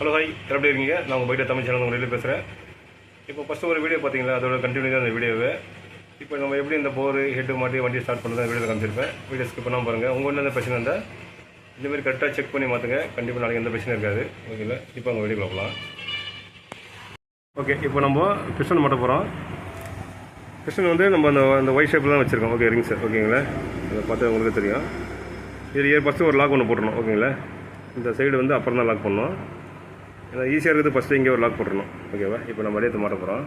Hello hi, எப்படி இருக்கீங்க? நான் உங்கள் பைக்கில் தமிழ் சேனல் உங்கள் பேசுகிறேன். இப்போ ஃபஸ்ட்டு ஒரு வீடியோ பார்த்தீங்களா, அதோட கண்டினியூ தான் அந்த வீடியோவை. இப்போ நம்ம எப்படி இந்த போர் ஹெட்டு மாட்டி வண்டி ஸ்டார்ட் பண்ணுறது அந்த வீடியோ காமிச்சிருப்பேன். வீடியோ ஸ்கிப் பண்ணாமல் பாருங்கள். உங்கள் ஒன்றும் எந்த பிரச்சனை இருந்தால் இந்தமாதிரி கரெக்டாக செக் பண்ணி மாற்றுங்க. கண்டிப்பாக நாளைக்கு எந்த பிரச்சனை இருக்காது. ஓகேங்களா? இப்போ உங்கள் வீடியோ பார்க்கலாம். ஓகே, இப்போ நம்ம பிஸ்டன் மாட்ட போகிறோம். பிஸ்டன் வந்து நம்ம அந்த ஒய் ஷேப்பில் தான் வச்சுருக்கோம். Okay, rings. ஓகேங்களா? அதை பார்த்து உங்களுக்கு தெரியும். இது ஃபஸ்ட்டு ஒரு லாக் ஒன்று போட்டுருணும். ஓகேங்களா? இந்த சைடு வந்து அப்புறம் தான் லாக் பண்ணணும். ஏன்னா ஈஸியாக இருக்குது. ஃபஸ்ட்டு இங்கே ஒரு லாக் போட்டுருணும். ஓகேவா? இப்போ நம்ம வடிவத்தை மாட்ட போகிறோம்.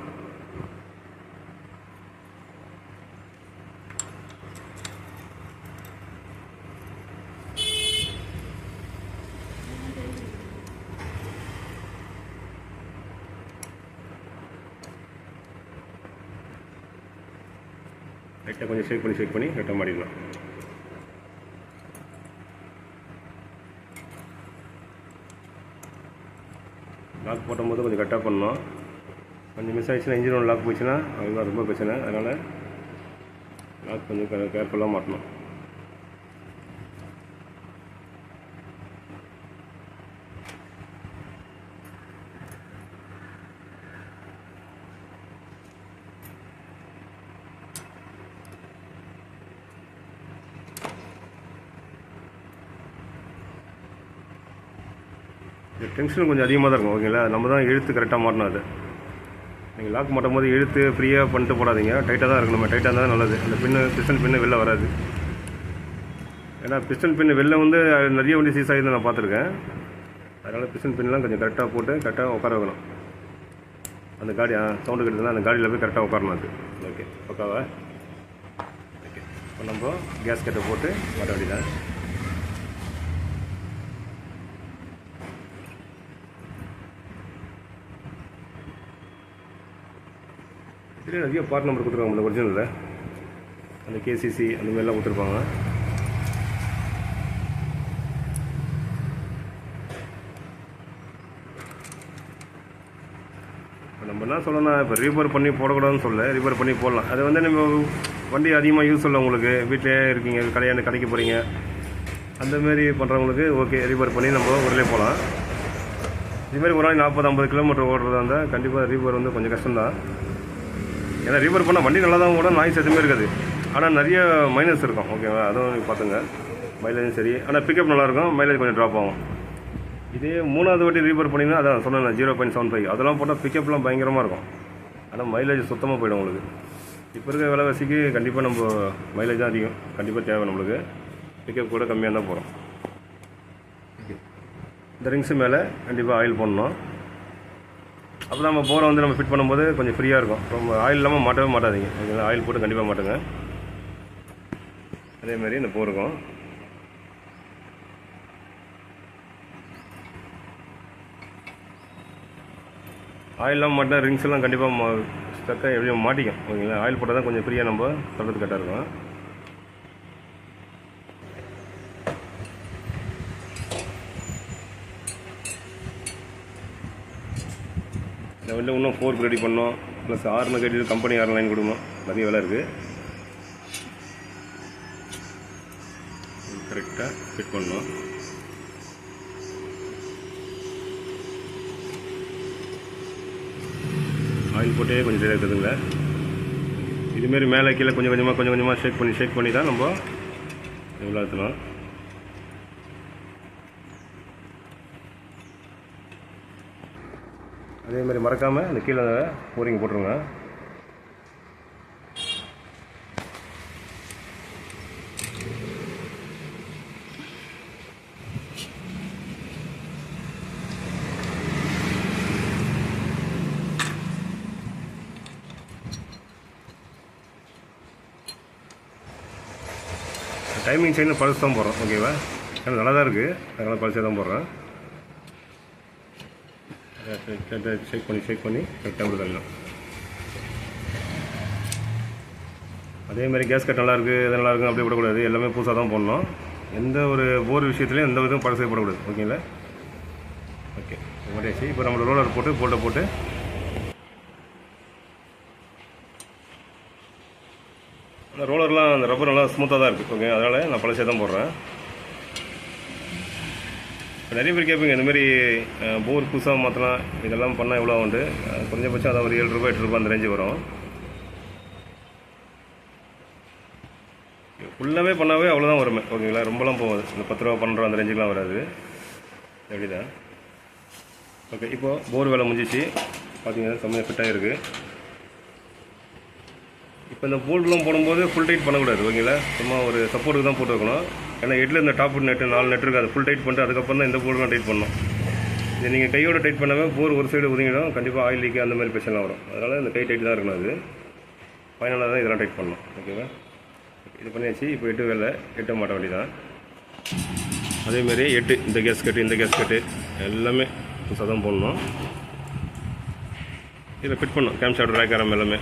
லைட்டாக கொஞ்சம் ஷேக் பண்ணி லைட்டாக மாட்டிடலாம். லாக் போடும்போது கொஞ்சம் கரெக்டாக பண்ணணும். கொஞ்சம் மிஸ் ஆகிடுச்சுன்னா இன்ஜின் ஒன்று லாக் போயிடுச்சுன்னா அதுதான் ரொம்ப பிரச்சனை. அதனால் லாக் கொஞ்சம் கேர்ஃபுல்லாக மாட்டணும். டென்ஷன் கொஞ்சம் அதிகமாக தான் இருக்கும். ஓகேங்களா? நம்ம தான் இழுத்து கரெக்டாக மாட்டணும். அது நீங்கள் லாக் மாட்டும் போது இழுத்து ஃப்ரீயாக பண்ணிட்டு போடாதீங்க. டைட்டாக தான் இருக்கணும். டைட்டாக இருந்தால் தான் நல்லது. அந்த பிஸ்டன் பின்னு வெளில வராது. ஏன்னா பிஸ்டன் பின்னு வெளில வந்து நிறைய வண்டி சீஸ் ஆகி நான் பார்த்துருக்கேன். அதனால் பிஸ்டன் பின்லாம் கொஞ்சம் கரெக்டாக போட்டு கரெக்டாக உட்கார வைக்கணும். அந்த காடி சவுண்டு கட்டுதுன்னா அந்த காடியில் போய் கரெக்டாக உட்காரணும். அது ஓகே, பக்காவா? ஓகே, இப்போ நம்ம கேஸ் கட்டை போட்டு மாட்ட வேண்டியதான். இதுலேயே நிறைய பார்ட் நம்பர் கொடுத்துருக்காங்க. இந்த ஒரிஜினலில் அந்த கேசிசி அந்த மாதிரிலாம் கொடுத்துருப்பாங்க. நம்ம என்ன சொல்லணும்னா, இப்போ ரீபேர் பண்ணி போடக்கூடாதுன்னு சொல்ல, ரீபேர் பண்ணி போடலாம். அது வந்து நம்ம வண்டி அதிகமாக யூஸ் இல்லை. உங்களுக்கு வீட்டிலே இருக்கீங்க, கடைக்கு போகிறீங்க, அந்தமாரி பண்ணுறவங்களுக்கு ஓகே, ரீபேர் பண்ணி நம்ம ஊரிலே போகலாம். இதுமாதிரி ஒரு நாள் 40-50 கிலோமீட்டர் ஓடுறதா இருந்தால் கண்டிப்பாக ரீபேர் வந்து கொஞ்சம் கஷ்டம்தான். ஏன்னா ரீபேர் பண்ணால் வண்டி நல்லா தான் கூட நாய்ஸ் எதுவுமே இருக்காது. ஆனால் நிறைய மைனஸ் இருக்கும். ஓகேவா? அதுவும் பார்த்துங்க. மைலேஜும் சரி, ஆனால் பிக்கப் நல்லாயிருக்கும். மைலேஜ் கொஞ்சம் ட்ராப் ஆகும். இதே 3வது வாட்டி ரீபேர் பண்ணிங்கன்னா அதான் சொன்னேன் 0.75 அதெல்லாம் போட்டால் பிக்கப்லாம் பயங்கரமாக இருக்கும். ஆனால் மைலேஜ் சுத்தமாக போயிடும் உங்களுக்கு. இப்போ இருக்க விலைவாசிக்கு கண்டிப்பாக நம்ம மைலேஜ் தான் அதிகம். கண்டிப்பாக தேவை நம்மளுக்கு. பிக்கப் கூட கம்மியாக தான் போகிறோம். இந்த ரிங்ஸு மேலே கண்டிப்பாக ஆயில் போடணும். அப்போ நம்ம போரை வந்து நம்ம ஃபிட் பண்ணும்போது கொஞ்சம் ஃப்ரீயாக இருக்கும். ரொம்ப ஆயில் இல்லாமல் மாட்டவே மாட்டாதீங்க. ஓகேங்களா? ஆயில் போட்டு கண்டிப்பாக மாட்டுங்க. அதேமாதிரி இந்த போருக்கும் ஆயில் இல்லாமல் மாட்டினா ரிங்ஸ் எல்லாம் கண்டிப்பாக ஸ்டக்காக எப்படியும் மாட்டிக்கும். ஓகேங்களா? ஆயில் போட்டால் தான் கொஞ்சம் ஃப்ரீயாக நம்ம சொல்கிறது கரெக்டாக இருக்கும். இந்த வண்டியில் இன்னும் ஃபோர்க் ரெடி பண்ணோம். ப்ளஸ் ஆர்னு கட்டி கம்பெனி ஆர்ன் லைன் கொடுக்கணும். நிறைய வேலை இருக்குது. கரெக்டாக ஃபிட் பண்ணணும். ஆயில் போட்டே கொஞ்சம் சரியாக இருக்குதுங்க. இதுமாரி மேலே கீழே கொஞ்சம் கொஞ்சமாக ஷேக் பண்ணி தான் நம்ம இவ்வளோ ஏற்றணும். அதேமாதிரி மறக்காமல் அந்த கீழே போரிங் போட்டுருங்க. டைமிங் சைடில் பல்ஸ் தான் போடுறோம். ஓகேவா? ஏன்னா நல்லா தான் இருக்குது. அதனால் பல்ஸே தான் போடுறேன். ஷேக் பண்ணி கரெக்டாக கொடுத்துடலாம். அதேமாதிரி கேஸ் கட் நல்லாயிருக்கு, எது நல்லாயிருக்கு அப்படி விடக்கூடாது. எல்லாமே புதுசாக தான் போடணும். எந்த ஒரு போர் விஷயத்துலையும் எந்த விதமும் பழசே போடக்கூடாது. ஓகேங்களா? ஓகே, ஓடியாச்சு. இப்போ நம்ம ரோலர் போட்டு போல்ட்டை போட்டு அந்த ரோலர்லாம் அந்த ரப்பர் நல்லா ஸ்மூத்தாக தான் இருக்குது. ஓகே, அதனால் நான் பழசே தான் போடுறேன். நிறைய பேர் கேட்பீங்க இந்த மாதிரி போர் புதுசாக மாற்றலாம் இதெல்லாம் பண்ணால் எவ்வளோ உண்டு, குறைஞ்சபட்சம் அதான் ஒரு 7 ரூபா 8 ரூபா அந்த ரேஞ்சு வரும். ஃபுல்லாகவே பண்ணாவே அவ்வளோதான் வருமே ஓகேங்களா, ரொம்பலாம் போகாது. இந்த 10 ரூபா 12 ரூபா அந்த ரேஞ்சுக்கெலாம் வராது. எப்படிதான் ஓகே. இப்போது போர் வேலை முடிஞ்சிச்சு பார்த்தீங்கன்னா செம்மையாக ஃபிட்டாக இருக்குது. இப்போ இந்த போல்டெலாம் போடும்போது ஃபுல் டைட் பண்ணக்கூடாது ஓகேங்களா, சும்மா ஒரு சப்போர்ட்டுக்கு தான் போட்டு வைக்கணும். ஏன்னா ஹெட்டில் இந்த டாப் நெட்டு 4 நெட் இருக்குது, அது ஃபுல் டைட் பண்ணிட்டு அதுக்கப்புறம் தான் இந்த போர்டெலாம் டைட் பண்ணணும். இது நீங்கள் கையோட டைட் பண்ணாமல் போர் ஒரு சைடு ஒதுங்கிடும், கண்டிப்பாக ஆயில் லீக்கு அந்த மாதிரி பிரச்சனைலாம் வரும். அதனால் இந்த கை டைட் தான் இருக்கணும். அது ஃபைனலாக தான் இதெல்லாம் டைட் பண்ணணும் ஓகேவா. இது பண்ணியாச்சு. இப்போ 8 வேலை 8 மாட்ட வேண்டியதான். அதேமாரி 8 இந்த கேஸ் கட்டு எல்லாமே புதுசாக தான் போடணும். இதில் ஃபிட் பண்ணணும் கேம் ஷாஃப்ட் ரேக் ஆரம் எல்லாமே.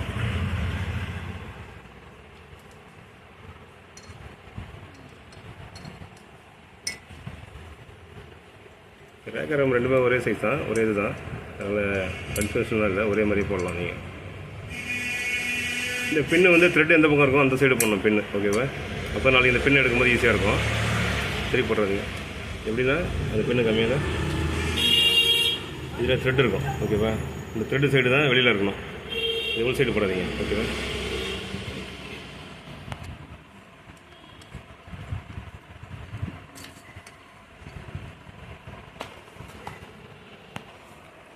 ரேக்கரம் 2மே ஒரே சைஸ் தான், ஒரே இது தான். அதனால் கன்ஃபியூஷன்லாம் இல்லை, ஒரே மாதிரி போடலாம். நீங்கள் இந்த பின்னு வந்து த்ரெட் எந்த பக்கம் இருக்கும் அந்த சைடு போடணும் பின்னு ஓகேவா. அப்போ நாளைக்கு இந்த பின்னு எடுக்கும்போது ஈஸியாக இருக்கும். சரி போடுறதுங்க எப்படின்னா அந்த பின்னு கம்மியாக இதில் த்ரெட் இருக்கும் ஓகேவா. இந்த த்ரெட்டு சைடு தான் வெளியில் இருக்கணும், இது உள் சைடு போடாதீங்க ஓகேவா.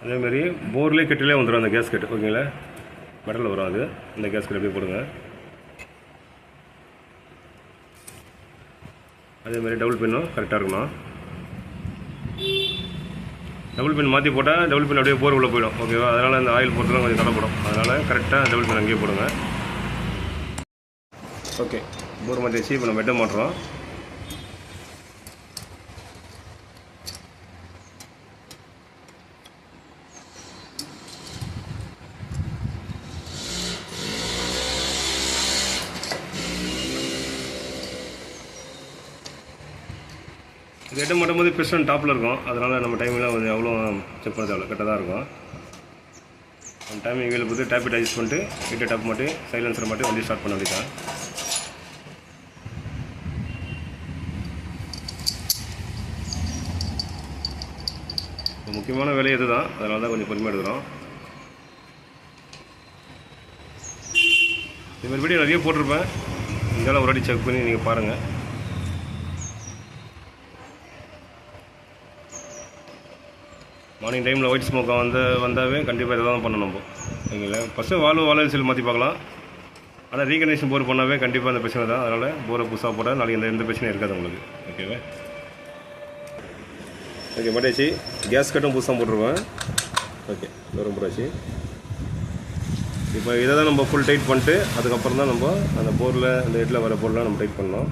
அதேமாதிரி போர்லேயே கட்டிலே வந்துடும் அந்த கேஸ் கட்டு ஓகேங்களா, மெட்டலில் வரும் அது. இந்த கேஸ் கட்டு அப்படியே போடுங்க. அதேமாதிரி டபுள் பின்னும் கரெக்டாக இருக்கணும். டபுள் பின் மாற்றி போட்டால் டபுள் பின் அப்படியே போர் உள்ளே போயிடும் ஓகேவா. அதனால் அந்த ஆயில் போகிறதுலாம் கொஞ்சம் தடைப்படும். அதனால் கரெக்டாக டபுள் பின் அங்கேயே போடுங்க. ஓகே போர் மாற்றி வச்சு இப்போ நம்ம வெட்ட மாட்டுறோம். இது எட்ட மாட்டும்போது பிஸ்டன் டாப்பில் இருக்கும், அதனால் நம்ம டைமிங்லாம் கொஞ்சம் எவ்வளோ செக் பண்ண தேவை கரெக்டாக தான் இருக்கும். நம்ம டைமிங் வீல் போட்டு டேப்பிட் அட்ஜஸ்ட் பண்ணிட்டு ஹீட்டர் டாப் மாட்டி சைலன்சரை மாட்டி வண்டி ஸ்டார்ட் பண்ண வேண்டியதான். முக்கியமான வேலை இது தான், அதனால தான் கொஞ்சம் பொறுமையாக எடுக்கிறோம். இதுமாதிரி வீடியோ நிறைய போட்டிருப்பேன், இங்கெல்லாம் ஒரு வாட்டி செக் பண்ணி நீங்கள் பாருங்கள். மார்னிங் டைமில் ஒயிட் ஸ்மோக்கை வந்தாவே கண்டிப்பாக இதை தான் பண்ணணும் நம்ம ஓகேங்களா. ஃபஸ்ட்டு வால்வு சீல் மாற்றி பார்க்கலாம். ஆனால் ரீகனெக்ஷன் போர் பண்ணாவே கண்டிப்பாக அந்த பிரச்சனை தான். அதனால் போரை புதுசாக போட நாளைக்கு எந்த பிரச்சனையும் இருக்காது உங்களுக்கு ஓகேவா. ஓகே மாட்டாச்சு. கேஸ் கட்டும் புதுசாக போட்டுருவேன். ஓகே தூரம் போட்டாச்சு. இப்போ இதை தான் நம்ம ஃபுல் டைட் பண்ணிட்டு அதுக்கப்புறம் தான் நம்ம அந்த போரில் அந்த ஹெட்டில் வர போர்லாம் நம்ம டைட் பண்ணோம்.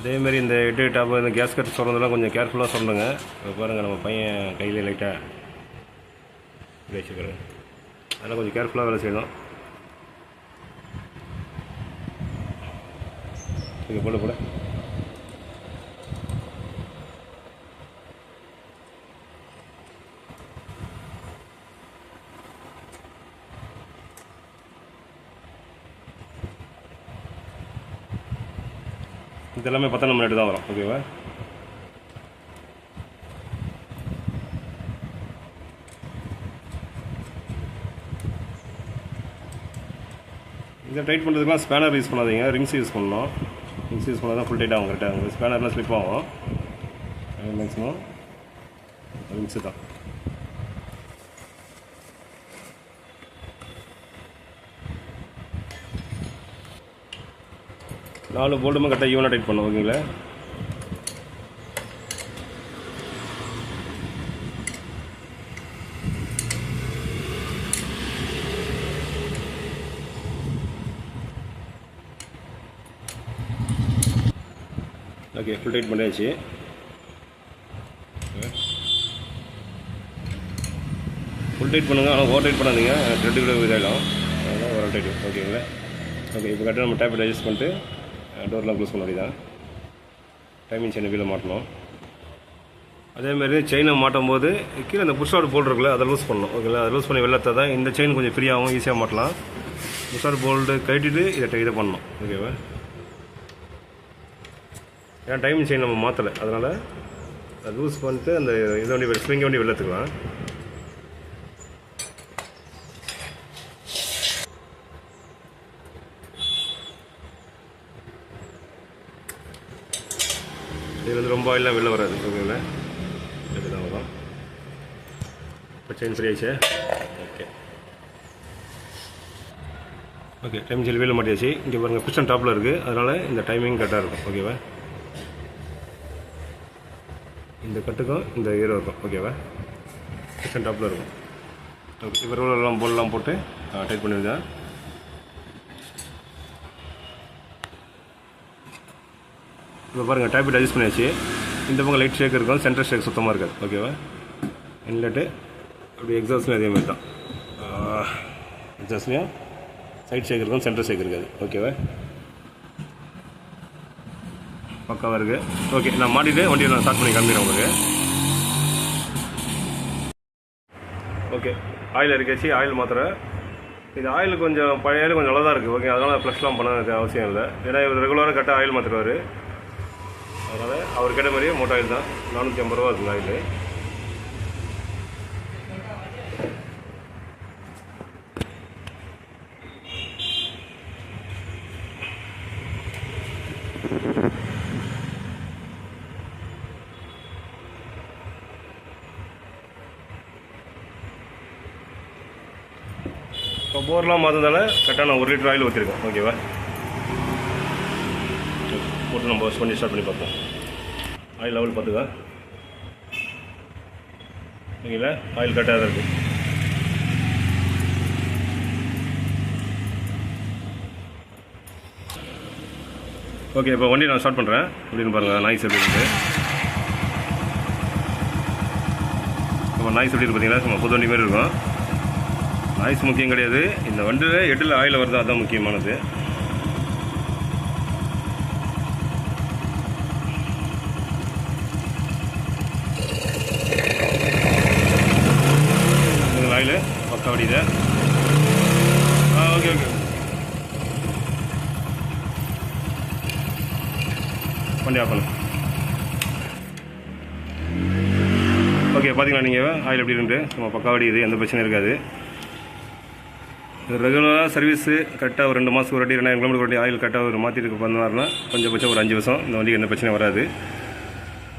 அதேமாரி இந்த ஹெட்டு டாப்பு இந்த கேஸ் கட் சொல்கிறதெல்லாம் கொஞ்சம் கேர்ஃபுல்லாக சொல்லுங்க. இப்போ பாருங்கள் நம்ம பையன் கையில் லைட்டாக வச்சுக்கிறேன், அதெல்லாம் கொஞ்சம் கேர்ஃபுல்லாக வேலை செய்யணும். இங்கே போட இதெல்லாமே 10 மினிட் தான் வரும் ஓகேவா. இதை டைட் பண்ணுறதுக்குலாம் ஸ்பேனர் யூஸ் பண்ணாதீங்க, ரிங்ஸ் யூஸ் பண்ணணும். ரிங்ஸ் யூஸ் பண்ணால் தான் ஃபுல் டைட் ஆகும் கரெக்டாக. உங்களுக்கு ஸ்பேனர்லாம் ஸ்லிப் ஆகும். மேக்ஸிமம் ரிங்ஸு தான். நாலு போல்டுமே கரெக்டாக ஈவனாக டைட் பண்ணும் ஓகேங்களா. ஓகே ஃபுல் டைட் பண்ணியாச்சு. ஃபுல் டைட் பண்ணுங்கள், ஆனால் ஓவர் டைட் பண்ணாதீங்க, த்ரெட்டு கூட இதாகிடும். அதனால் ஓவர் டைட் ஓகேங்களா. ஓகே இப்போ கரெக்டாக நம்ம டேப்லெட் அட்ஜஸ்ட் பண்ணிட்டு டோர்லாம் க்ளோஸ் பண்ண வேண்டியதான். டைமிங் செயினை வீல மாட்டணும். அதேமாதிரி செயினை மாட்டும் போது கீழே அந்த புஷ்ஷாட் போல்டு இருக்குல்ல அதை லூஸ் பண்ணணும் ஓகேங்களா. அதை லூஸ் பண்ணி வெள்ளத்தை தான் இந்த செயின் கொஞ்சம் ஃப்ரீயாகவும் ஈஸியாக மாட்டலாம். புஷ்ஷாட் போல்டு கட்டிட்டு இதை பண்ணணும் ஓகேவா. ஏன்னா டைமிங் செயின் நம்ம மாற்றலை, அதனால் லூஸ் பண்ணிட்டு அந்த இது வண்டி ஸ்ப்ரிங் வண்டி வெளில எடுத்துக்கலாம். இது வந்து ரொம்ப ஆயிலாம் வெளில வராது. ஓகேங்களா, இப்படி தான் வரும். இப்போ செயின் சரியாச்சு. ஓகே டைமிங் செயின் வீல் மாட்டியாச்சு. இங்கே பாருங்கள் பிஸ்டன் டாப்பில் இருக்குது, அதனால் இந்த டைமிங் கரெக்டாக இருக்கும். ஓகேவா, இந்த கட்டுக்கும் இந்த ஹீரோ இருக்கும். ஓகேவா, பிஸ்டன் டாப்பில் இருக்கும். ஓகே, இப்போ ரோலெல்லாம் போல்லாம் போட்டு டைட் பண்ணியிருந்தேன். இப்போ பாருங்கள் டைப் அட்ஜஸ்ட் பண்ணியாச்சு. இந்த பக்கம் லைட் ஷேக் இருக்கும், சென்டர் ஷேக் சுத்தமாக இருக்காது. ஓகேவா, இன்லெட்டு அப்படி எக்ஸாஸ்ட்லேயும் அதே மாதிரி தான். எக்ஸாஸ்ட்லேயும் சைட் ஷேக் இருக்கும், சென்டர் ஷேக் இருக்காது. ஓகேவா, பக்காவாக இருக்குது. ஓகே, நான் மாட்டிட்டு வண்டியை நான் ஸ்டார்ட் பண்ணி காமிக்கிறேன் உங்களுக்கு. Okay, oil இருக்காச்சு. ஆயில் மாத்திரம் இது ஆயில் கொஞ்சம் பழைய ஆயில் கொஞ்சம் நல்லா தான் இருக்குது. ஓகே, அதனால் ஃப்ளஷ்லாம் பண்ண அவசியம் இல்லை. ஏன்னா இவர் ரெகுலராக கரெக்டாக ஆயில் மாற்றிடுவார். அதனால் அவர் கேட்ட மாதிரியே மோட்டோ ஆயில் தான். 450 ரூபா இருக்குங்க ஆயில். இப்போ போர்லாம் மாற்றதால கரெக்டாக நான் 1 லிட்டர் ஆயில் ஊற்றிருக்கேன். ஓகேவா, போட்டு நம்ம வாஷ் பண்ணி ஸ்டார்ட் பண்ணி பார்ப்போம். ஆயில் லெவல் பார்த்துக்க. ஓகேங்களா, ஆயில் கரெக்டாக தான் இருக்குது. ஓகே, இப்போ வண்டி நான் ஸ்டார்ட் பண்ணுறேன். அப்படின்னு பாருங்கள் நாய்ஸ் எப்படி இருக்குது. நம்ம நாய்ஸ் எப்படி இருக்குது பார்த்தீங்கன்னா, நம்ம புது வண்டி மாதிரி இருக்கும். நாய்ஸ் முக்கியம் கிடையாது, இந்த வண்டியில் ஹெட்டில் ஆயில் வருது, அதுதான் முக்கியமானது. ஆயில் பக்கா வடியுது. ஓகே ஓகே, வண்டி ஆஃப் பண்ணு. ஓகே, பார்த்தீங்களா நீங்கள் ஆயில் எப்படி இருந்து நம்ம பக்கா வடியுது, எந்த பிரச்சனையும் இருக்காது. ரெகுலராக சர்வீஸு கரெக்டாக ஒரு 2 மாதத்துக்கு ஒரு வாட்டி 2000 கிலோமீட்டர் ஒரு ஆயில் கரெக்டாக ஒரு மாற்றிட்டு பண்ணாருன்னா கொஞ்சம் ஒரு 5 வருஷம் இந்த வண்டிக்கு எந்த பிரச்சனையும் வராது.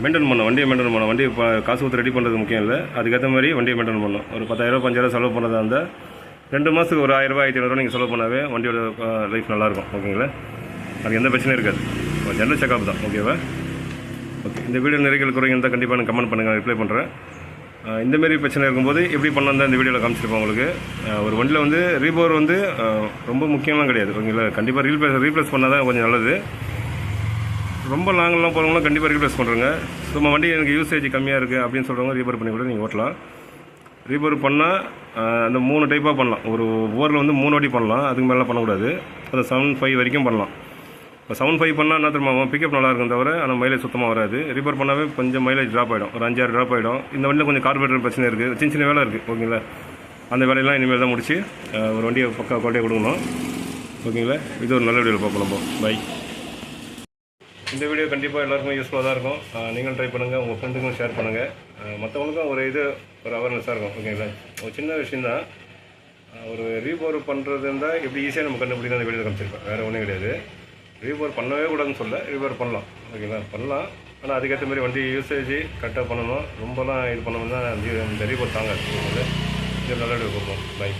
மெயின்டைன் பண்ணணும், வண்டியை மெயின்டைன் பண்ணணும். வண்டி இப்போ காசு ஊற்றி ரெடி பண்ணுறது முக்கியம் இல்லை, அதுக்கேற்ற மாதிரி வண்டியை மெயின்டைன் பண்ணணும். ஒரு 10,000 5,000 செலவு பண்ணதாக இருந்தால் 2 மாதத்துக்கு ஒரு 1000 1500 நீங்கள் செலவு பண்ணாவே வண்டியோட லைஃப் நல்லாயிருக்கும். ஓகேங்களா, அது எந்த பிரச்சனையும் இருக்காது. ஜென்ரல் செக்அப் தான். ஓகேவா, ஓகே. இந்த வீடியோ நிறைய குறைங்க இருந்தால் கண்டிப்பாக எனக்கு கமெண்ட் பண்ணுங்கள், ரிப்ளை பண்ணுறேன். இந்தமாரி பிரச்சனை இருக்கும்போது எப்படி பண்ணலாம் தான் இந்த வீடியோவில் காமிச்சிருப்போம் உங்களுக்கு. ஒரு வண்டியில் வந்து ரீபோர் வந்து ரொம்ப முக்கியமாக கிடையாது. ஓகேங்களா, கண்டிப்பாக ரீப்ளேஸ் பண்ணால் தான் கொஞ்சம் நல்லது. ரொம்ப லாங்கெலாம் போகிறவங்களாம் கண்டிப்பாக ரீப்ளேஸ் பண்ணுறேங்க. சும்மா வண்டி எனக்கு யூசேஜ் கம்மியாக இருக்குது அப்படின்னு சொல்கிறவங்க ரீபோர் பண்ணி கூட நீங்கள் ஓட்டலாம். ரீபோர் பண்ணால் அந்த 3 டைப்பாக பண்ணலாம். ஒரு போரில் வந்து 3 வாட்டி பண்ணலாம், அதுக்கு மேலே பண்ணக்கூடாது. அதை 7.5 வரைக்கும் பண்ணலாம். இப்போ 7.5 பண்ணால் என்ன தெரியுமா, பிக்கப் நல்லா இருக்கும் தவிர ஆனால் மைலேஜ் சுத்தமாக வராது. ரிப்பேர் பண்ணாவே கொஞ்சம் மைலேஜ் ட்ராப் ஆகிடும், ஒரு 5-6 ட்ராப் ஆகிடும். இந்த வண்டியில் கொஞ்சம் கார்பரேட்டர் பிரச்சனை இருக்குது, சின்ன சின்ன வேலை இருக்குது. ஓகேங்களா, அந்த வேலையெல்லாம் இனிமேல் தான் முடிச்சு ஒரு வண்டியை பக்கா குவாலிட்டியாக கொடுக்கணும். ஓகேங்களா, இது ஒரு நல்ல வீடியோவில் பார்ப்போம் நம்ம. பை. இந்த வீடியோ கண்டிப்பாக எல்லாருக்கும் யூஸ்ஃபுல்லாக தான் இருக்கும். நீங்களும் ட்ரை பண்ணுங்கள், உங்கள் ஃப்ரெண்டுக்கும் ஷேர் பண்ணுங்கள். மற்றவங்களுக்கும் ஒரு அவேர்னஸாக இருக்கும். ஓகேங்களா, ஒரு சின்ன விஷயந்தான். ஒரு ரீபோர் பண்ணுறது இருந்தால் எப்படி ஈஸியாக நம்ம கண்டுபிடிக்க அந்த வீடியோ காமிச்சிருப்பேன், வேறு ஒன்றும் கிடையாது. ரீபோர் பண்ணவே கூடாதுன்னு சொல்ல, ரீபோர் பண்ணலாம். ஓகேங்களா, பண்ணலாம். ஆனால் அதுக்கேற்ற மாதிரி வண்டி யூசேஜ் கரெக்டாக பண்ணணும். ரொம்பலாம் இது பண்ணணும்னா இந்த ரீபோர் தாங்க. இது நல்ல வீடியோ பார்ப்போம். பை.